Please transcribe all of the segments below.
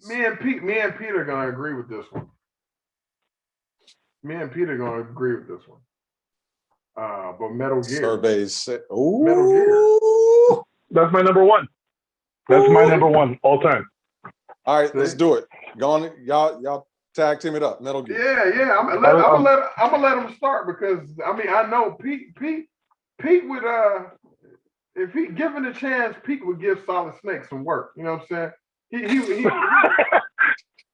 Me and Pete are gonna agree with this one. Me and Pete are gonna agree with this one. But Metal Gear. Surveys. Ooh. Metal Gear. That's my number one. That's my number one all time. All right, let's do it. Go on, y'all tag team it up. Metal Gear. Yeah. I'm gonna let him start because I mean I know Pete would if he given a chance, Pete would give Solid Snake some work. You know what I'm saying? He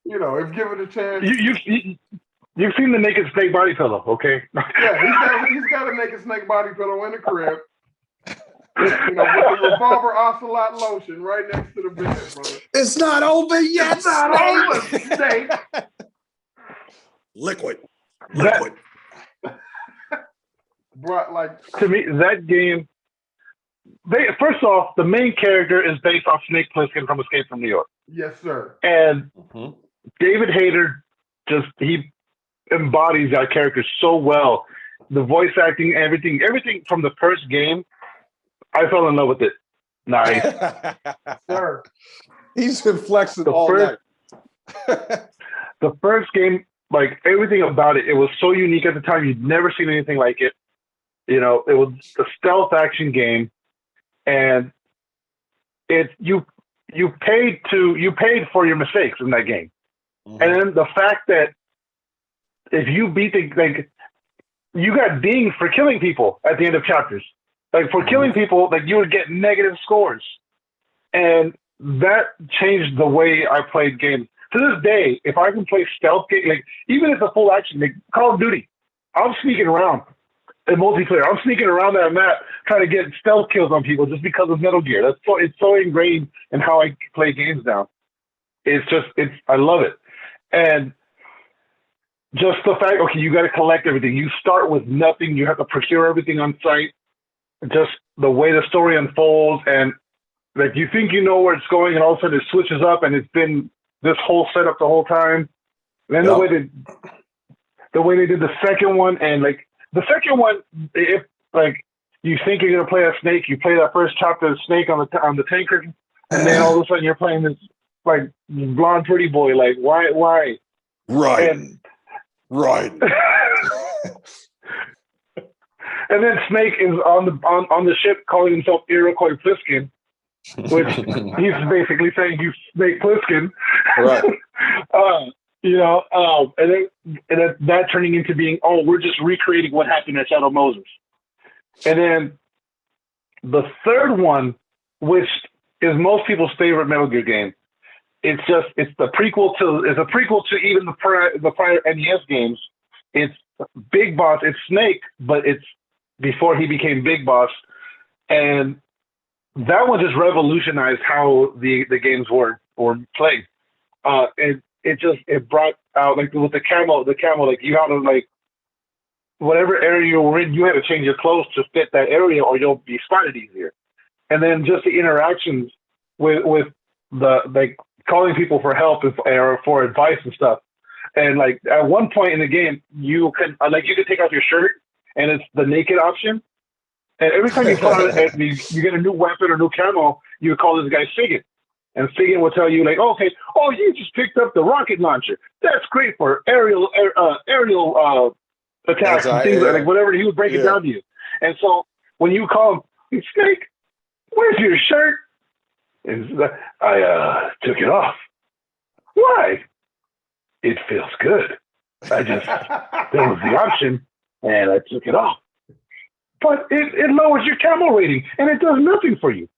you know, if given a chance. You've seen the naked snake body pillow, okay? Yeah, he's got a naked snake body pillow in the crib. You know, with the revolver ocelot lotion right next to the bed, brother. It's not over yet. It's not over, Snake. Liquid. Bro, like to me, that game. First off, the main character is based off Snake Plissken from Escape from New York. Yes, sir. And David Hayter he embodies that character so well. The voice acting, everything from the first game, I fell in love with it. Nice. Sir. He's been flexing all night. The first game, like everything about it, it was so unique at the time. You'd never seen anything like it. You know, it was a stealth action game, and you paid for your mistakes in that game. And then the fact that if you beat you got dinged for killing people at the end of chapters. Like for killing people, like you would get negative scores. And that changed the way I played games. To this day, if I can play stealth game, like even if it's a full action, like Call of Duty, I'm sneaking around in multiplayer. I'm sneaking around that map trying to get stealth kills on people just because of Metal Gear. It's so ingrained in how I play games now. I love it. And just the fact, okay, you got to collect everything. You start with nothing. You have to procure everything on site. Just the way the story unfolds, and like you think you know where it's going, and all of a sudden it switches up, and it's been this whole setup the whole time. And then the way they did the second one, and like the second one, if like you think you're gonna play a Snake, you play that first chapter of Snake on the tanker, and then all of a sudden you're playing this like blonde pretty boy. Like why? Right. And then Snake is on the ship calling himself Iroquois Plissken, which he's basically saying he's Snake Plissken. Right. And then that turning into being, we're just recreating what happened at Shadow Moses. And then the third one, which is most people's favorite Metal Gear game, it's a prequel to even the prior NES games. It's Big Boss. It's Snake, but it's before he became Big Boss, and that one just revolutionized how the games were played. It brought out like with the camo, like you had to like whatever area you were in, you had to change your clothes to fit that area, or you'll be spotted easier. And then just the interactions with the like calling people for help or for advice and stuff. And like at one point in the game, you could take off your shirt, and it's the naked option. And every time you get a new weapon or new camo, you would call this guy Figgin. And Figgin will tell you like, you just picked up the rocket launcher. That's great for aerial attacks and things like whatever. He would break it down to you. And so when you call him, hey, Snake, where's your shirt? And I took it off. Why? It feels good. There was the option, and I took it off. But it lowers your camo rating, and it does nothing for you.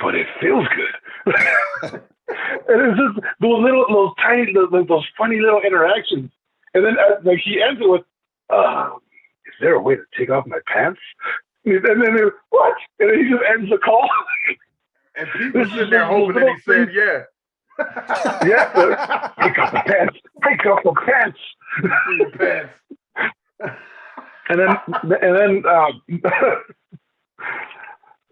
But it feels good. And it's just those tiny, those funny little interactions. And then like he ends it with, is there a way to take off my pants? And then what? And then he just ends the call. And people sitting there hoping that he said, yeah. Yeah. Take off the pants. Take off the pants. Your pants. And then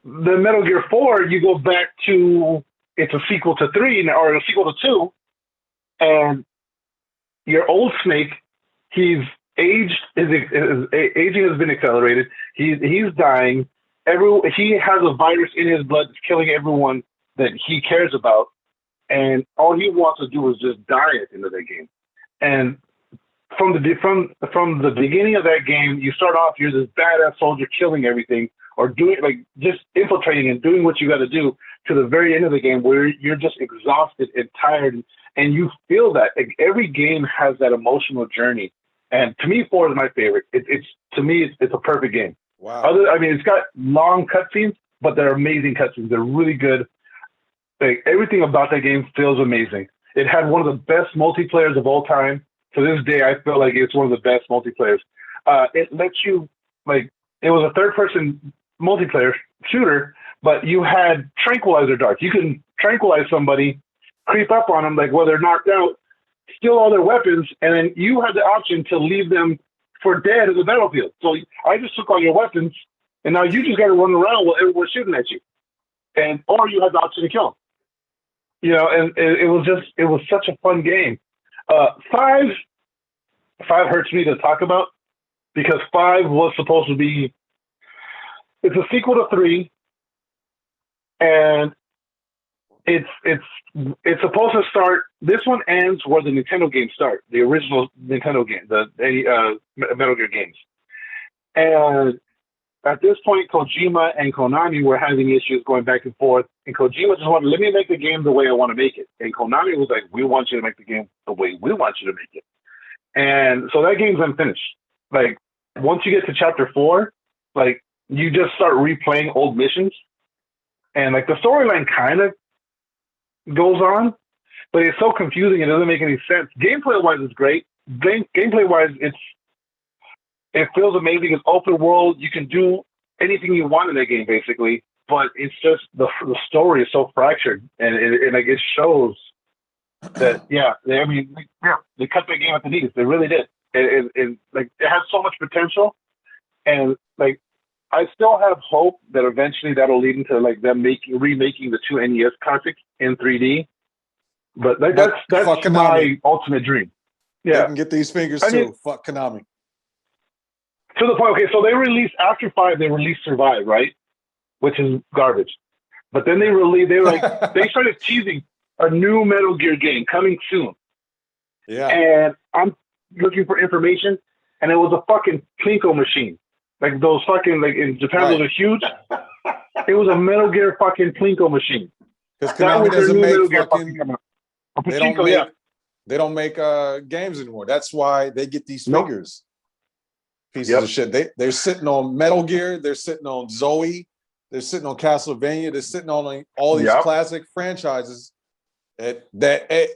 the Metal Gear 4, you go back to, it's a sequel to 3 or a sequel to 2, and your old Snake, he's aged, his aging has been accelerated. He's dying. He has a virus in his blood that's killing everyone that he cares about. and all he wants to do is just die at the end of that game. And from the beginning of that game, you start off, you're this badass soldier killing everything, or doing like just infiltrating and doing what you got to do, to the very end of the game where you're just exhausted and tired, and you feel that. Like, every game has that emotional journey, and to me, 4 is my favorite. It's to me, it's a perfect game. Wow. It's got long cutscenes, but they're amazing cutscenes. They're really good. Like, everything about that game feels amazing. It had one of the best multiplayers of all time. To this day, I feel like it's one of the best multiplayers. It lets you, like, it was a third-person multiplayer shooter, but you had tranquilizer darts. You can tranquilize somebody, creep up on them, like, while they're knocked out, steal all their weapons, and then you had the option to leave them for dead in the battlefield. So I just took all your weapons, and now you just got to run around while everyone's shooting at you, or you had the option to kill them. You know, and it was such a fun game. 5 hurts me to talk about, because 5 was supposed to be, it's a sequel to 3, and it's supposed to start. This one ends where the Nintendo games start, the original Nintendo game, the Metal Gear games. And at this point, Kojima and Konami were having issues going back and forth, and Kojima just wanted, let me make the game the way I want to make it. And Konami was like, we want you to make the game the way we want you to make it. And so that game's unfinished. Like, once you get to chapter 4, like, you just start replaying old missions, and like the storyline kind of goes on, but it's so confusing, it doesn't make any sense. Gameplay wise, it's great. Gameplay wise, it feels amazing. It's open world. You can do anything you want in that game, basically. But it's just the story is so fractured, and it shows that they cut that game at the knees. They really did. It has so much potential, and like, I still have hope that eventually that'll lead into like them remaking the 2 NES classics in 3D. But that's my ultimate dream. Yeah, they can get these fingers too. Fuck Konami. To the point, okay, so they released, after 5, they released Survive, right? Which is garbage. But then they started teasing a new Metal Gear game coming soon. Yeah. And I'm looking for information, and it was a fucking Plinko machine. Like those fucking, like in Japan, those are huge. It was a Metal Gear fucking Plinko machine. Because Konami doesn't make they don't make games anymore. That's why they get these fingers. Pieces of shit. They're sitting on Metal Gear. They're sitting on Zoe. They're sitting on Castlevania. They're sitting on all these classic franchises that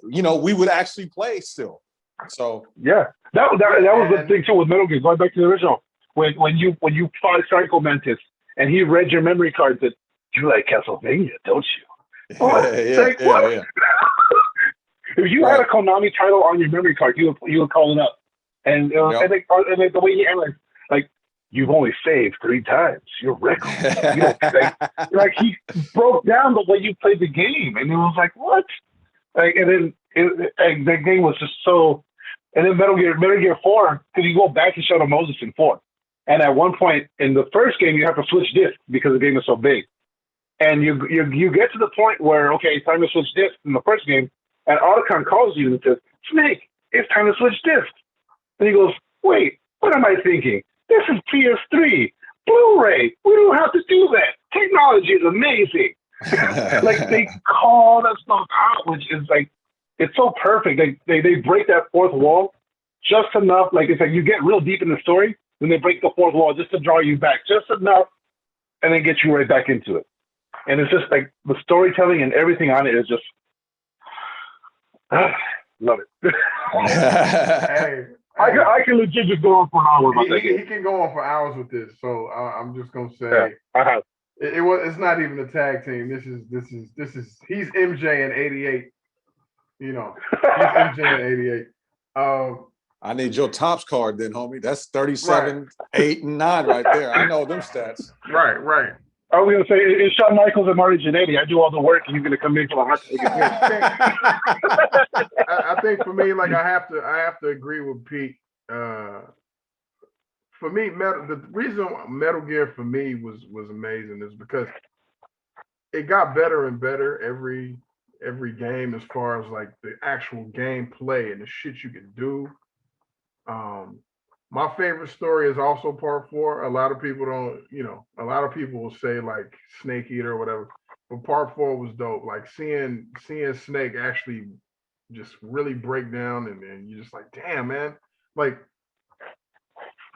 we would actually play still. So yeah, that was the thing too with Metal Gear. Going back to the original, when you fought Psycho Mantis and he read your memory card that you like Castlevania, don't you? What? Yeah. If you had a Konami title on your memory card, you would call it up. And the way he analyzed, like, you've only saved 3 times. You're reckless. Like he broke down the way you played the game, and it was like, what? Like, and then the game was just so. And then Metal Gear 4, because you go back and Shadow Moses in 4, and at one point in the first game you have to switch discs because the game is so big, and you get to the point where, okay, it's time to switch discs in the first game, and Otacon calls you and says, Snake, it's time to switch discs. And he goes, wait, what am I thinking? This is PS3, Blu-ray. We don't have to do that. Technology is amazing. Like, they call that stuff out, which is like, it's so perfect. They break that fourth wall just enough. Like, it's like you get real deep in the story, then they break the fourth wall just to draw you back just enough, and then get you right back into it. And it's just like the storytelling and everything on it is just, love it. Hey. I can legit just go on for an hour about that game. He can go on for hours with this. So I'm just gonna say, I have. It's not even a tag team. This is he's MJ in '88. You know, he's MJ in '88. I need your Topps card then, homie. That's 37, 8, and 9 right there. I know them stats. Right. I was gonna say it's Shawn Michaels and Marty Jannetty. I do all the work, and you're gonna come in for the hot take. I think for me, like I have to agree with Pete. For me, the reason Metal Gear for me was amazing is because it got better and better every every game as far as like the actual gameplay and the shit you can do. My favorite story is also part 4. A lot of people don't, a lot of people will say like Snake Eater or whatever, but part 4 was dope. Like seeing Snake actually just really break down, and you're just like, damn, man, like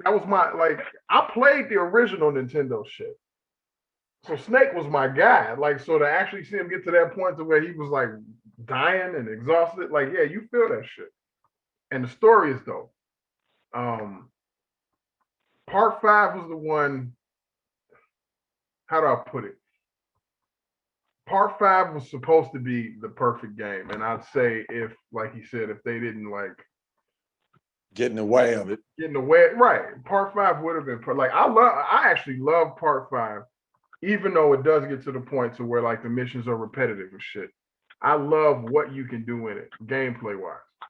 that was my like I played the original Nintendo shit. So Snake was my guy. Like, so to actually see him get to that point to where he was like dying and exhausted, like, yeah, you feel that shit. And the story is dope. Part 5 was the one, how do I put it? Part 5 was supposed to be the perfect game. And I'd say if, like he said, if they didn't like get in the way of it. Get in the way, right. Part 5 would have been like I actually love part 5, even though it does get to the point to where like the missions are repetitive and shit. I love what you can do in it, gameplay wise.